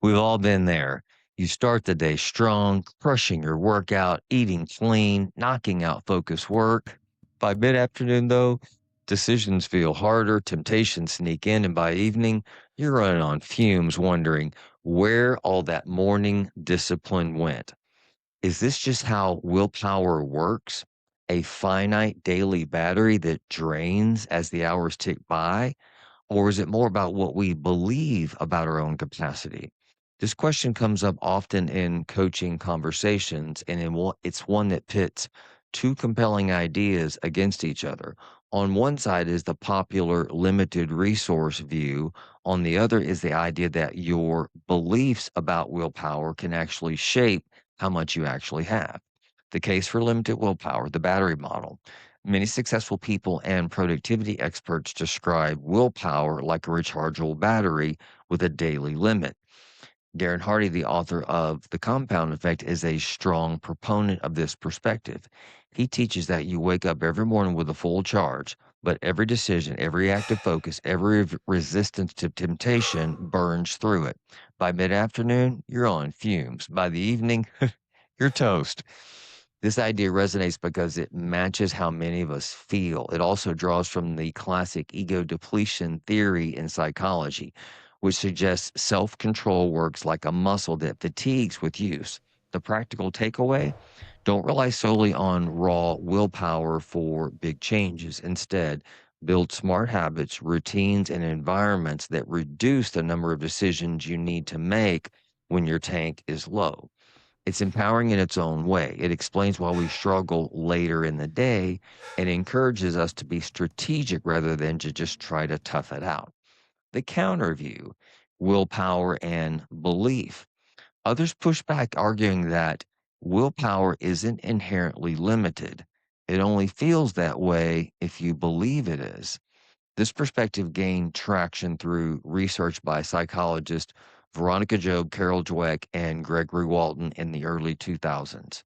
We've all been there. You start the day strong, crushing your workout, eating clean, knocking out focus work. By mid afternoon, though, decisions feel harder, temptations sneak in, and by evening, you're running on fumes, wondering where all that morning discipline went. Is this just how willpower works? A finite daily battery that drains as the hours tick by? Or is it more about what we believe about our own capacity? This question comes up often in coaching conversations, and it's one that pits two compelling ideas against each other. On one side is the popular limited resource view. On the other is the idea that your beliefs about willpower can actually shape how much you actually have. The case for limited willpower, the battery model. Many successful people and productivity experts describe willpower like a rechargeable battery with a daily limit. Darren Hardy, the author of The Compound Effect, is a strong proponent of this perspective. He teaches that you wake up every morning with a full charge, but every decision, every act of focus, every resistance to temptation burns through it. By mid afternoon, you're on fumes. By the evening, you're toast. This idea resonates because it matches how many of us feel. It also draws from the classic ego depletion theory in psychology, which suggests self control works like a muscle that fatigues with use. The practical takeaway: don't rely solely on raw willpower for big changes. Instead, build smart habits, routines, and environments that reduce the number of decisions you need to make when your tank is low. It's empowering in its own way. It explains why we struggle later in the day and encourages us to be strategic rather than to just try to tough it out. The counter view: willpower and belief. Others push back, arguing that willpower isn't inherently limited. It only feels that way if you believe it is. This perspective gained traction through research by psychologists Veronica, Carol Dweck, and Gregory Walton in the early 2000s.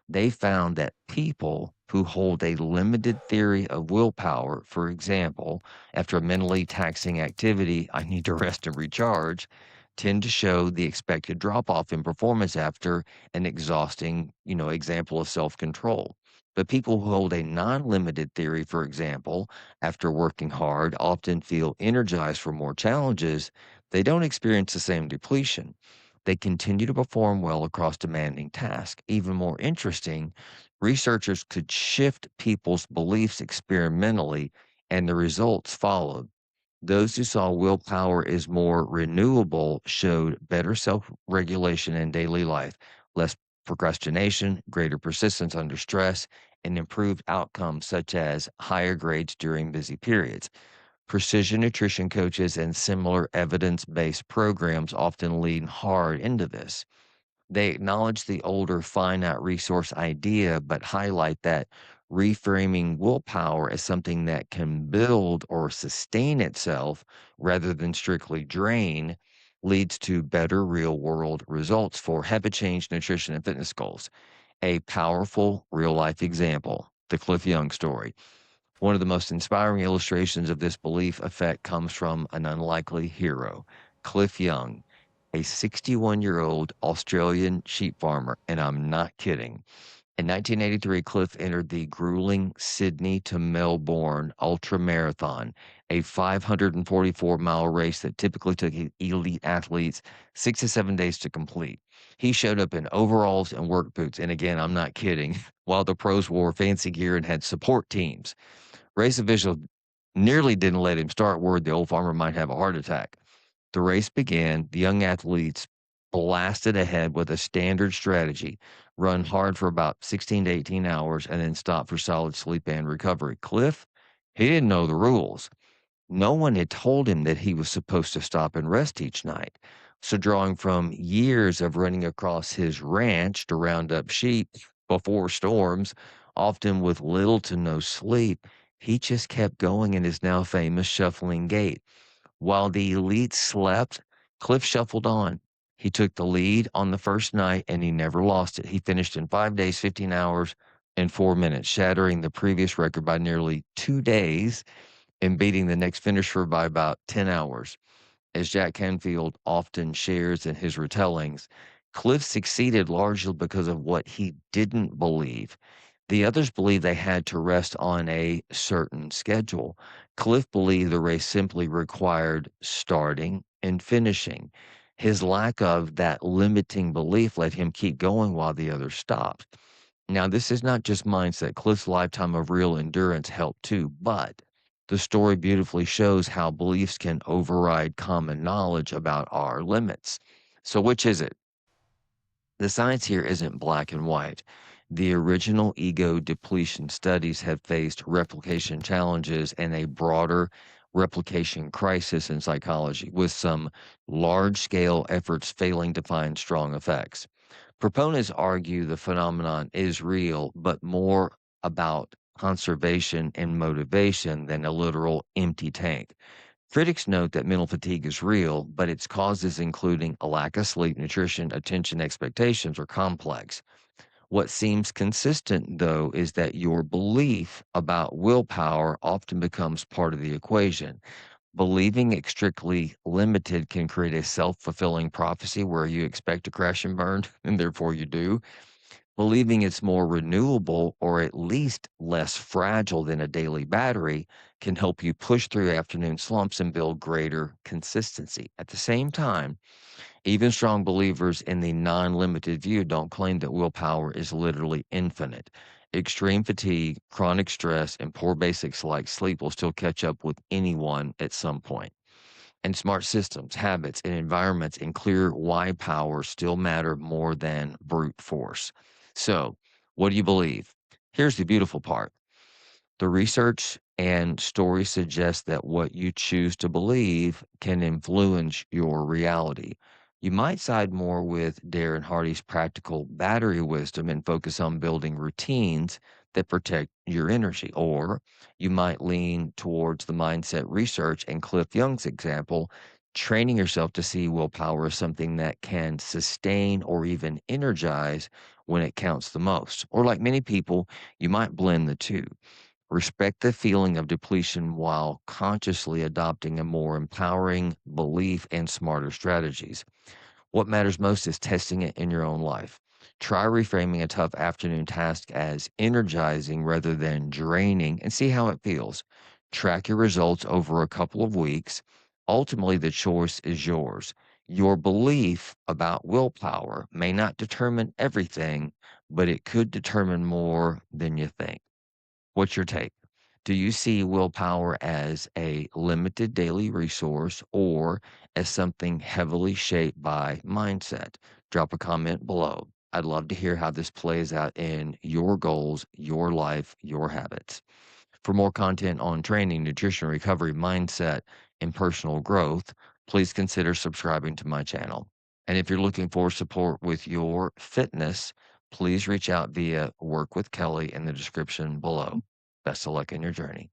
They found that people who hold a limited theory of willpower, for example, after a mentally taxing activity, I need to rest and recharge, tend to show the expected drop off in performance after an exhausting, example of self control. But people who hold a non limited theory, for example, after working hard, often feel energized for more challenges. They don't experience the same depletion. They continue to perform well across demanding tasks. Even more interesting, researchers could shift people's beliefs experimentally, and the results followed. Those who saw willpower as more renewable showed better self regulation in daily life, less procrastination, greater persistence under stress, and improved outcomes such as higher grades during busy periods. Precision nutrition coaches and similar evidence based programs often lean hard into this. They acknowledge the older finite resource idea, but highlight that reframing willpower as something that can build or sustain itself rather than strictly drain leads to better real world results for habit change, nutrition, and fitness goals. A powerful real life example: the Cliff Young story. One of the most inspiring illustrations of this belief effect comes from an unlikely hero, Cliff Young, a 61-year-old Australian sheep farmer, and I'm not kidding. In 1983, Cliff entered the grueling Sydney to Melbourne ultra marathon, a 544-mile race that typically took elite athletes 6 to 7 days to complete. He showed up in overalls and work boots, and again, I'm not kidding, while the pros wore fancy gear and had support teams. Race officials nearly didn't let him start, worried the old farmer might have a heart attack. The race began. The young athletes blasted ahead with a standard strategy: run hard for about 16 to 18 hours and then stop for solid sleep and recovery. Cliff, he didn't know the rules. No one had told him that he was supposed to stop and rest each night. So, drawing from years of running across his ranch to round up sheep before storms, often with little to no sleep, he just kept going in his now famous shuffling gait. While the elite slept, Cliff shuffled on. He took the lead on the first night and he never lost it. He finished in 5 days, 15 hours, and 4 minutes, shattering the previous record by nearly 2 days and beating the next finisher by about 10 hours. As Jack Canfield often shares in his retellings, Cliff succeeded largely because of what he didn't believe. The others believed they had to rest on a certain schedule. Cliff believed the race simply required starting and finishing. His lack of that limiting belief let him keep going while the others stopped. Now, this is not just mindset. Cliff's lifetime of real endurance helped too, but the story beautifully shows how beliefs can override common knowledge about our limits. So, which is it? The science here isn't black and white. The original ego depletion studies have faced replication challenges and a broader replication crisis in psychology, with some large scale efforts failing to find strong effects. Proponents argue the phenomenon is real, but more about conservation and motivation than a literal empty tank. Critics note that mental fatigue is real, but its causes, including a lack of sleep, nutrition, attention, expectations, are complex. What seems consistent, though, is that your belief about willpower often becomes part of the equation. Believing it's strictly limited can create a self fulfilling prophecy where you expect to crash and burn, and therefore you do. Believing it's more renewable or at least less fragile than a daily battery can help you push through afternoon slumps and build greater consistency. At the same time, even strong believers in the non limited view don't claim that willpower is literally infinite. Extreme fatigue, chronic stress, and poor basics like sleep will still catch up with anyone at some point. And smart systems, habits, and environments and clear why power still matter more than brute force. So, what do you believe? Here's the beautiful part. The research and story suggest that what you choose to believe can influence your reality. You might side more with Darren Hardy's practical battery wisdom and focus on building routines that protect your energy, or you might lean towards the mindset research and Cliff Young's example, training yourself to see willpower as something that can sustain or even energize when it counts the most. Or, like many people, you might blend the two. Respect the feeling of depletion while consciously adopting a more empowering belief and smarter strategies. What matters most is testing it in your own life. Try reframing a tough afternoon task as energizing rather than draining and see how it feels. Track your results over a couple of weeks. Ultimately, the choice is yours. Your belief about willpower may not determine everything, but it could determine more than you think. What's your take? Do you see willpower as a limited daily resource or as something heavily shaped by mindset? Drop a comment below. I'd love to hear how this plays out in your goals, your life, your habits. For more content on training, nutrition, recovery, mindset, and personal growth, please consider subscribing to my channel. And if you're looking for support with your fitness, please reach out via Work with Kelly in the description below. Best of luck in your journey.